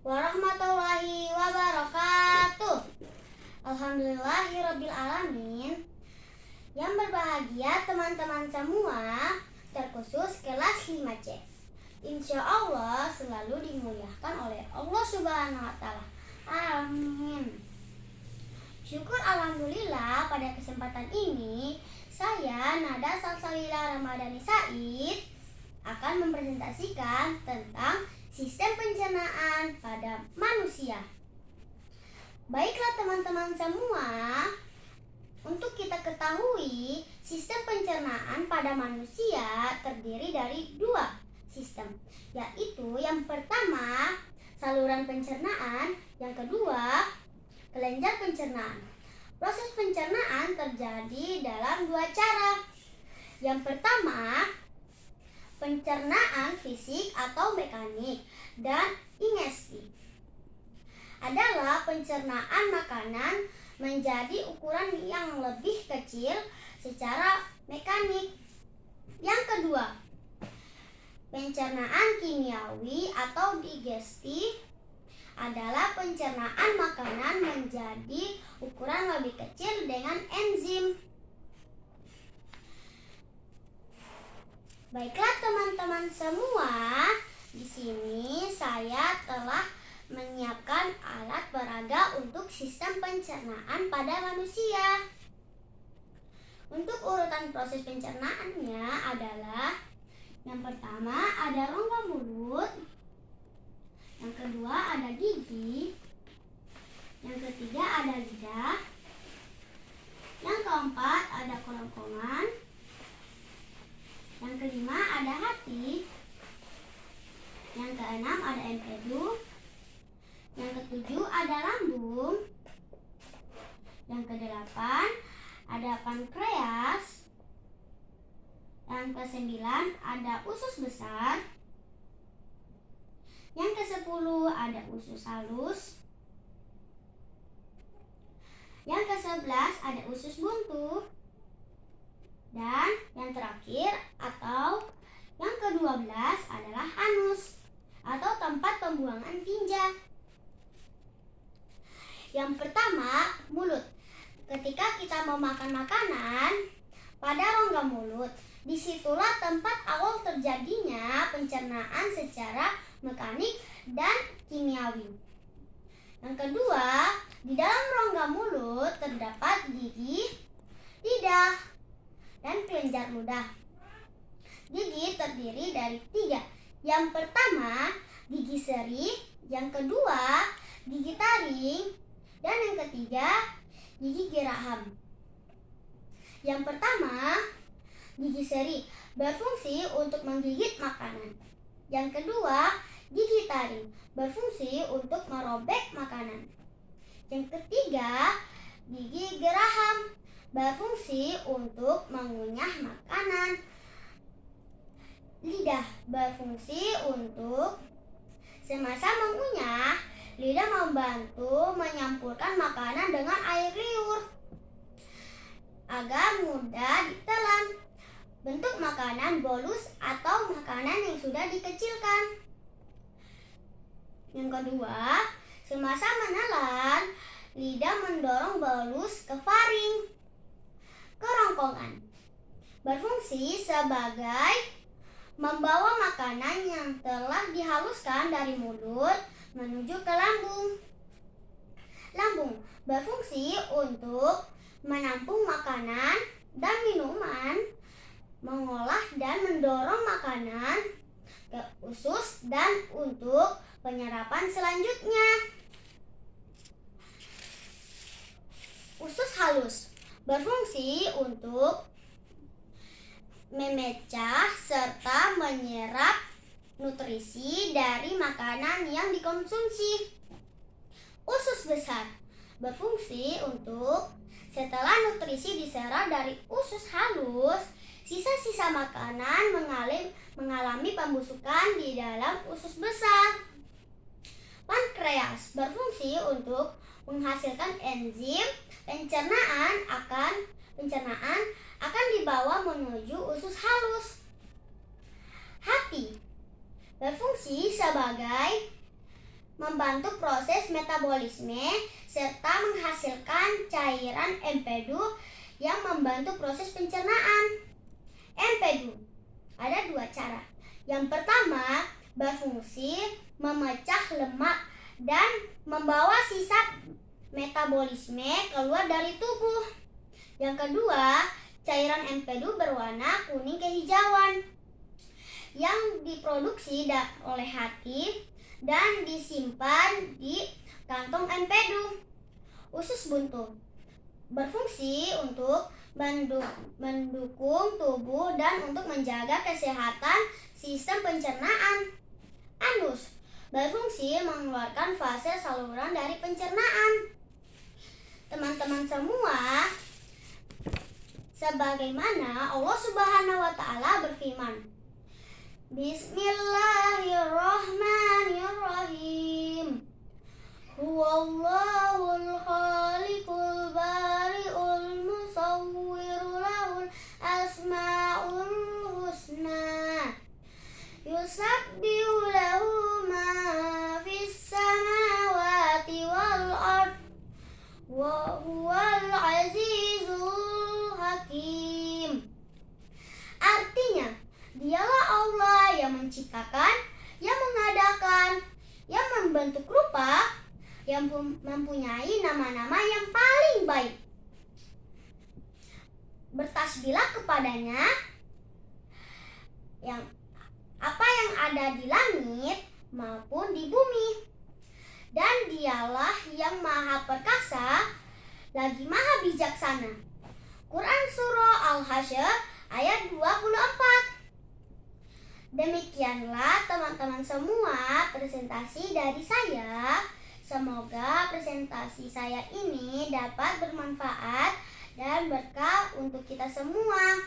warahmatullahi wabarakatuh. Alhamdulillahirrabbilalamin. Yang berbahagia teman-teman semua, terkhusus kelas 5C. Insya Allah selalu dimuliakan oleh Allah Subhanahu wa Ta'ala. Amin. Syukur alhamdulillah, pada kesempatan ini saya Nada Salsalila Ramadhani Said akan mempresentasikan tentang sistem pencernaan pada manusia. Baiklah teman-teman semua, untuk kita ketahui, sistem pencernaan pada manusia terdiri dari dua sistem, yaitu yang pertama saluran pencernaan, yang kedua kelenjar pencernaan. Proses pencernaan terjadi dalam dua cara. Yang pertama, pencernaan fisik atau mekanik, dan ingesti adalah pencernaan makanan menjadi ukuran yang lebih kecil secara mekanik. Yang kedua, pencernaan kimiawi atau digesti adalah pencernaan makanan menjadi ukuran lebih kecil dengan enzim. Baiklah teman-teman semua, di sini saya telah menyiapkan alat peraga untuk sistem pencernaan pada manusia. Untuk urutan proses pencernaannya adalah: yang pertama ada rongga mulut, yang kedua ada gigi, yang ketiga ada lidah, yang keempat ada kerongkongan, yang kelima ada hati, yang keenam ada empedu, yang ketujuh ada lambung, yang kedelapan ada pankreas, yang kesembilan ada usus besar, yang kesepuluh ada usus halus, yang kesebelas ada usus buntu, dan yang terakhir atau yang ke-12 adalah anus atau tempat pembuangan tinja. Yang pertama, mulut. Ketika kita memakan makanan, pada rongga mulut, disitulah tempat awal terjadinya pencernaan secara mekanik dan kimiawi. Yang kedua, di dalam rongga mulut terdapat gigi, lidah, dan kelenjar ludah. Gigi terdiri dari 3. Yang pertama, gigi seri, yang kedua, gigi taring, dan yang ketiga, gigi geraham. Yang pertama, gigi seri berfungsi untuk menggigit makanan. Yang kedua, gigi taring berfungsi untuk merobek makanan. Yang ketiga, gigi geraham berfungsi untuk mengunyah makanan. Lidah berfungsi untuk semasa mengunyah, lidah membantu menyampurkan makanan dengan air liur agar mudah ditelan. Bentuk makanan bolus atau makanan yang sudah dikecilkan. Yang kedua, semasa menelan, lidah mendorong bolus ke faring. Kerongkongan berfungsi sebagai membawa makanan yang telah dihaluskan dari mulut menuju ke lambung. Lambung berfungsi untuk menampung makanan dan minuman, mengolah dan mendorong makanan ke usus dan untuk penyerapan selanjutnya. Usus halus berfungsi untuk memecah serta menyerap nutrisi dari makanan yang dikonsumsi. Usus besar berfungsi untuk setelah nutrisi diserap dari usus halus, sisa-sisa makanan mengalami pembusukan di dalam usus besar. Pankreas berfungsi untuk menghasilkan enzim pencernaan akan dibawa menuju usus halus. Hati berfungsi sebagai membantu proses metabolisme serta menghasilkan cairan empedu yang membantu proses pencernaan. Empedu ada 2 cara. Yang pertama, berfungsi memecah lemak dan membawa sisa metabolisme keluar dari tubuh. Yang kedua, cairan empedu berwarna kuning kehijauan yang diproduksi oleh hati dan disimpan di kantong empedu. Usus buntu berfungsi untuk mendukung tubuh dan untuk menjaga kesehatan sistem pencernaan. Anus berfungsi mengeluarkan fase saluran dari pencernaan. Teman-teman semua, sebagaimana Allah Subhanahu wa Ta'ala berfirman, Bismillahirrahmanirrahim. Huwallahul khaliqul bari'ul musawwiru lahul asma'ul husna. Yusabbihu lahu ma fis samawati wal ard wa huwal azizul hakim. Artinya, dialah Allah yang menciptakan, yang mengadakan, yang membentuk rupa, yang mempunyai nama-nama yang paling baik. Bertasbihlah kepadanya yang apa yang ada di langit maupun di bumi. Dan dialah yang maha perkasa, lagi maha bijaksana. Quran Surah Al-Hasyr ayat 24. Demikianlah teman-teman semua presentasi dari saya. Semoga presentasi saya ini dapat bermanfaat dan berkah untuk kita semua.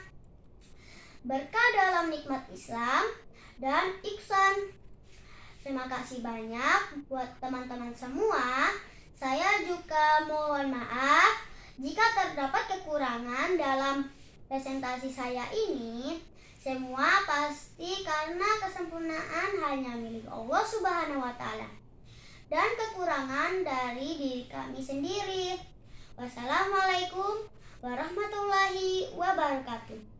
Berkah dalam nikmat Islam dan ihsan. Terima kasih banyak buat teman-teman semua. Saya juga mohon maaf jika terdapat kekurangan dalam presentasi saya ini. Semua pasti karena kesempurnaan hanya milik Allah Subhanahu wa Ta'ala dan kekurangan dari diri kami sendiri. Wassalamualaikum warahmatullahi wabarakatuh.